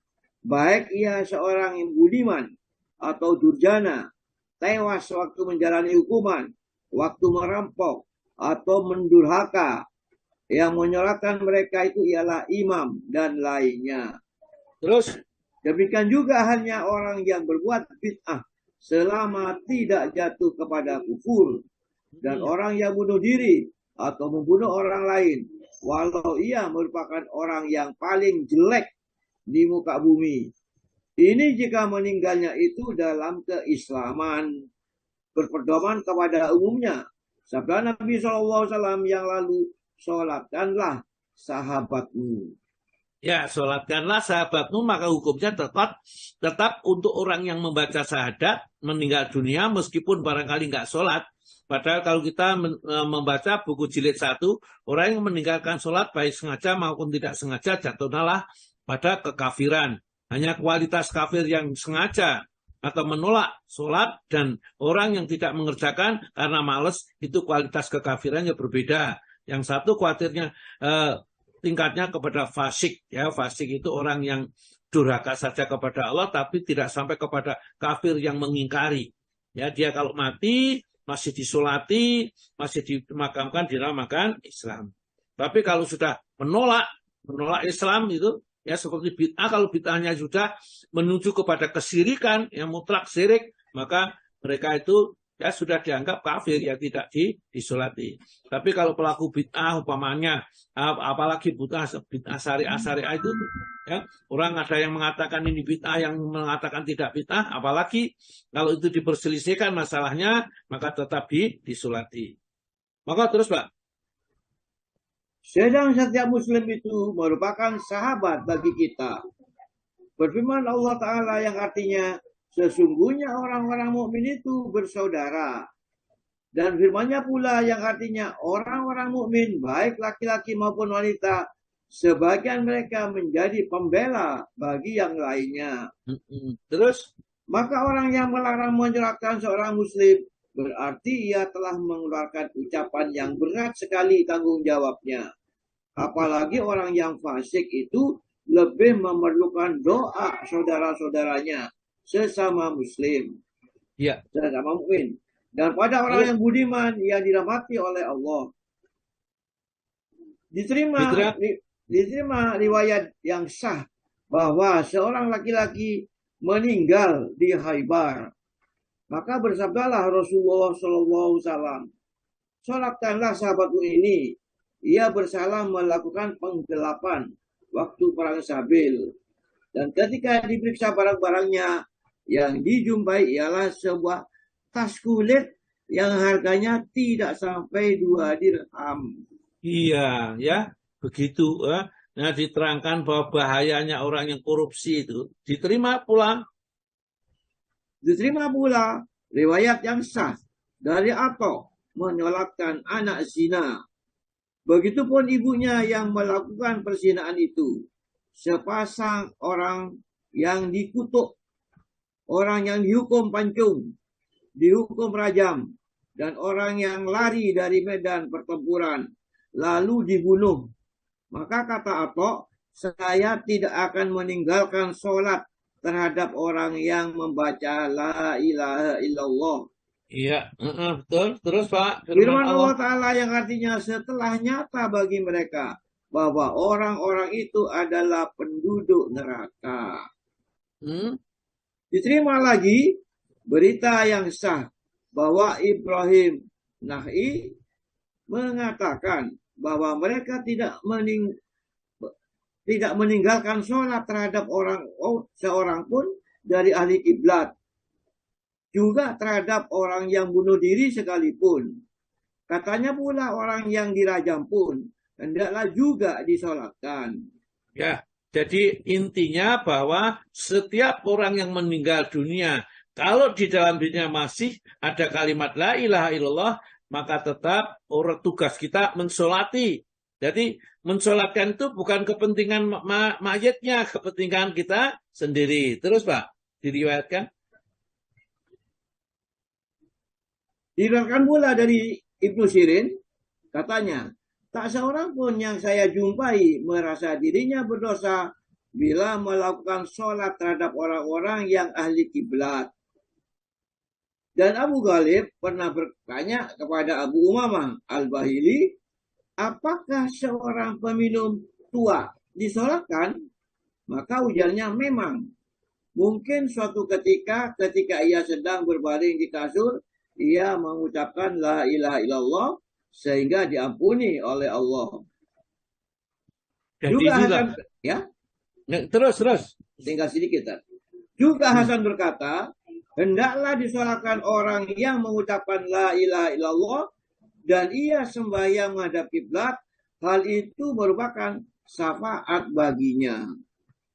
Speaker 5: baik ia seorang yang budiman atau durjana, tewas waktu menjalani hukuman, waktu merampok, atau mendurhaka. Yang menyolatkan mereka itu ialah imam dan lainnya.
Speaker 1: Terus
Speaker 5: demikian juga hanya orang yang berbuat bid'ah selama tidak jatuh kepada kufur, dan orang yang bunuh diri atau membunuh orang lain walau ia merupakan orang yang paling jelek di muka bumi. Ini jika meninggalnya itu dalam keislaman, berpedoman kepada umumnya sabda Nabi SAW yang lalu, sholatkanlah sahabatmu.
Speaker 1: Ya, sholatkanlah sahabatmu, maka hukumnya tetap untuk orang yang membaca syahadat meninggal dunia meskipun barangkali nggak sholat. Padahal kalau kita membaca buku jilid 1, orang yang meninggalkan sholat baik sengaja maupun tidak sengaja jatuhlah pada kekafiran. Hanya kualitas kafir yang sengaja atau menolak sholat dan orang yang tidak mengerjakan karena malas, itu kualitas kekafirannya berbeda. Yang satu khawatirnya tingkatnya kepada fasik, ya, fasik itu orang yang durhaka saja kepada Allah tapi tidak sampai kepada kafir yang mengingkari. Ya, dia kalau mati masih disolati, masih dimakamkan, dinamakan Islam. Tapi kalau sudah menolak Islam itu, ya seperti bid'ah, kalau bid'ahnya sudah menuju kepada kesirikan yang mutlak syirik, maka mereka itu ya sudah dianggap kafir, ya tidak disolati. Tapi kalau pelaku bid'ah umpamanya, apalagi bid'ah syariah itu, ya, orang ada yang mengatakan ini bid'ah, yang mengatakan tidak bid'ah, apalagi kalau itu diperselisihkan masalahnya, maka tetap disolati. Maka terus Pak.
Speaker 5: Sedang setiap muslim itu merupakan sahabat bagi kita. Berfirman Allah Ta'ala yang artinya, sesungguhnya orang-orang mukmin itu bersaudara. Dan firman-Nya pula yang artinya orang-orang mukmin baik laki-laki maupun wanita, sebagian mereka menjadi pembela bagi yang lainnya.
Speaker 1: Terus,
Speaker 5: maka orang yang melarang menyolatkan seorang muslim berarti ia telah mengeluarkan ucapan yang berat sekali tanggung jawabnya. Apalagi orang yang fasik itu lebih memerlukan doa saudara-saudaranya sesama muslim,
Speaker 1: ya,
Speaker 5: sesama mukmin, dan pada orang yang budiman yang dirahmati oleh Allah. Diterima riwayat yang sah bahwa seorang laki-laki meninggal di Khaybar. Maka bersabdalah Rasulullah SAW, sholatkanlah sahabatmu ini, ia bersalah melakukan penggelapan waktu perang Sabil. Dan ketika diperiksa barang-barangnya, yang dijumpai ialah sebuah tas kulit yang harganya tidak sampai 2 dirham.
Speaker 1: Iya, ya, begitu. Nah, diterangkan bahwa bahayanya orang yang korupsi itu diterima pula.
Speaker 5: Diterima pula riwayat yang sah dari Atta menyolatkan anak zina. Begitupun ibunya yang melakukan perzinaan itu. Sepasang orang yang dikutuk, orang yang dihukum pancung, dihukum rajam, dan orang yang lari dari medan pertempuran, lalu dibunuh. Maka kata Atta, saya tidak akan meninggalkan sholat terhadap orang yang membaca la ilaha illallah.
Speaker 1: Iya, betul. Terus Pak,
Speaker 5: Firman Allah Ta'ala yang artinya setelah nyata bagi mereka bahwa orang-orang itu adalah penduduk neraka. Diterima lagi berita yang sah bahwa Ibrahim Nakhai mengatakan bahwa mereka tidak meninggalkan sholat terhadap seorang pun dari ahli kiblat, juga terhadap orang yang bunuh diri sekalipun. Katanya pula orang yang dirajam pun hendaklah juga disolatkan.
Speaker 1: Ya, jadi intinya bahwa setiap orang yang meninggal dunia, kalau di dalam dirinya masih ada kalimat la ilaha illallah, maka tetap tugas kita mensolati. Jadi mensolatkan itu bukan kepentingan mayatnya, kepentingan kita sendiri. Terus Pak, diriwayatkan?
Speaker 5: Diriwayatkan pula dari Ibnu Sirin, katanya, tak seorang pun yang saya jumpai merasa dirinya berdosa bila melakukan sholat terhadap orang-orang yang ahli kiblat. Dan Abu Ghalib pernah bertanya kepada Abu Umamah Al-Bahili, apakah seorang peminum tua disolatkan? Maka ujarnya memang. Mungkin suatu ketika ia sedang berbaring di kasur, ia mengucapkan la ilaha illallah sehingga diampuni oleh Allah.
Speaker 1: Jadi
Speaker 5: juga Hasan, ya?
Speaker 1: Terus.
Speaker 5: Tinggal sedikit. Juga Hasan berkata, hendaklah disolatkan orang yang mengucapkan la ilaha illallah dan ia sembahyang menghadap kiblat, hal itu merupakan syafaat baginya.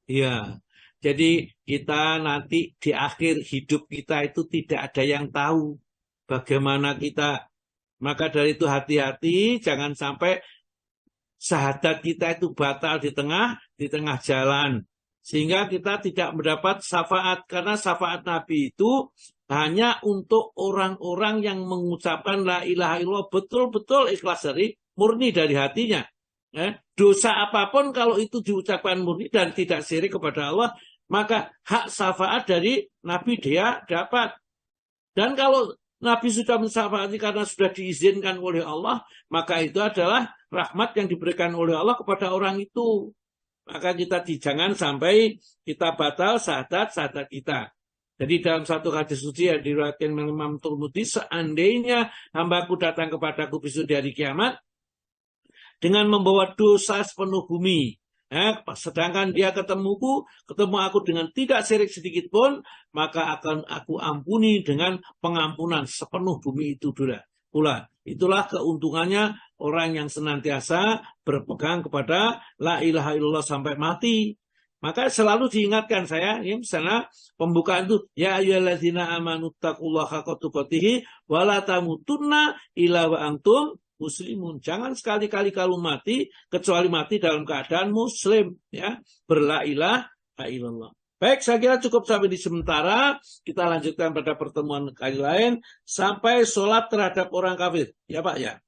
Speaker 1: Iya. Jadi kita nanti di akhir hidup kita itu tidak ada yang tahu bagaimana kita. Maka dari itu hati-hati, jangan sampai syahadat kita itu batal di tengah jalan. Sehingga kita tidak mendapat syafaat. Karena syafaat Nabi itu hanya untuk orang-orang yang mengucapkan la ilaha illallah betul-betul ikhlas dari murni dari hatinya. Dosa apapun kalau itu diucapkan murni dan tidak syirik kepada Allah, maka hak syafaat dari Nabi dia dapat. Dan kalau Nabi sudah mensyafaati karena sudah diizinkan oleh Allah, maka itu adalah rahmat yang diberikan oleh Allah kepada orang itu. Maka kita jangan sampai kita batal syahadat kita. Jadi dalam satu hadis suci yang diriwayatkan oleh Imam Tirmidzi, seandainya hambaku datang kepadaku besok di hari kiamat dengan membawa dosa sepenuh bumi, sedangkan dia ketemu aku dengan tidak syirik sedikit pun, maka akan aku ampuni dengan pengampunan sepenuh bumi itu pula. Itulah keuntungannya orang yang senantiasa berpegang kepada la ilaha illallah sampai mati. Maka selalu diingatkan saya, ya, misalnya pembukaan itu, ya ayyuhalladzina amanu taqullaha haqqa tuqatih wa la tamutunna illa wa antum muslimun. Jangan sekali-kali kalau mati kecuali mati dalam keadaan muslim, ya, berla ilaha illallah. Baik, saya kira cukup sampai di sementara. Kita lanjutkan pada pertemuan kali lain sampai sholat terhadap orang kafir. Ya Pak, ya.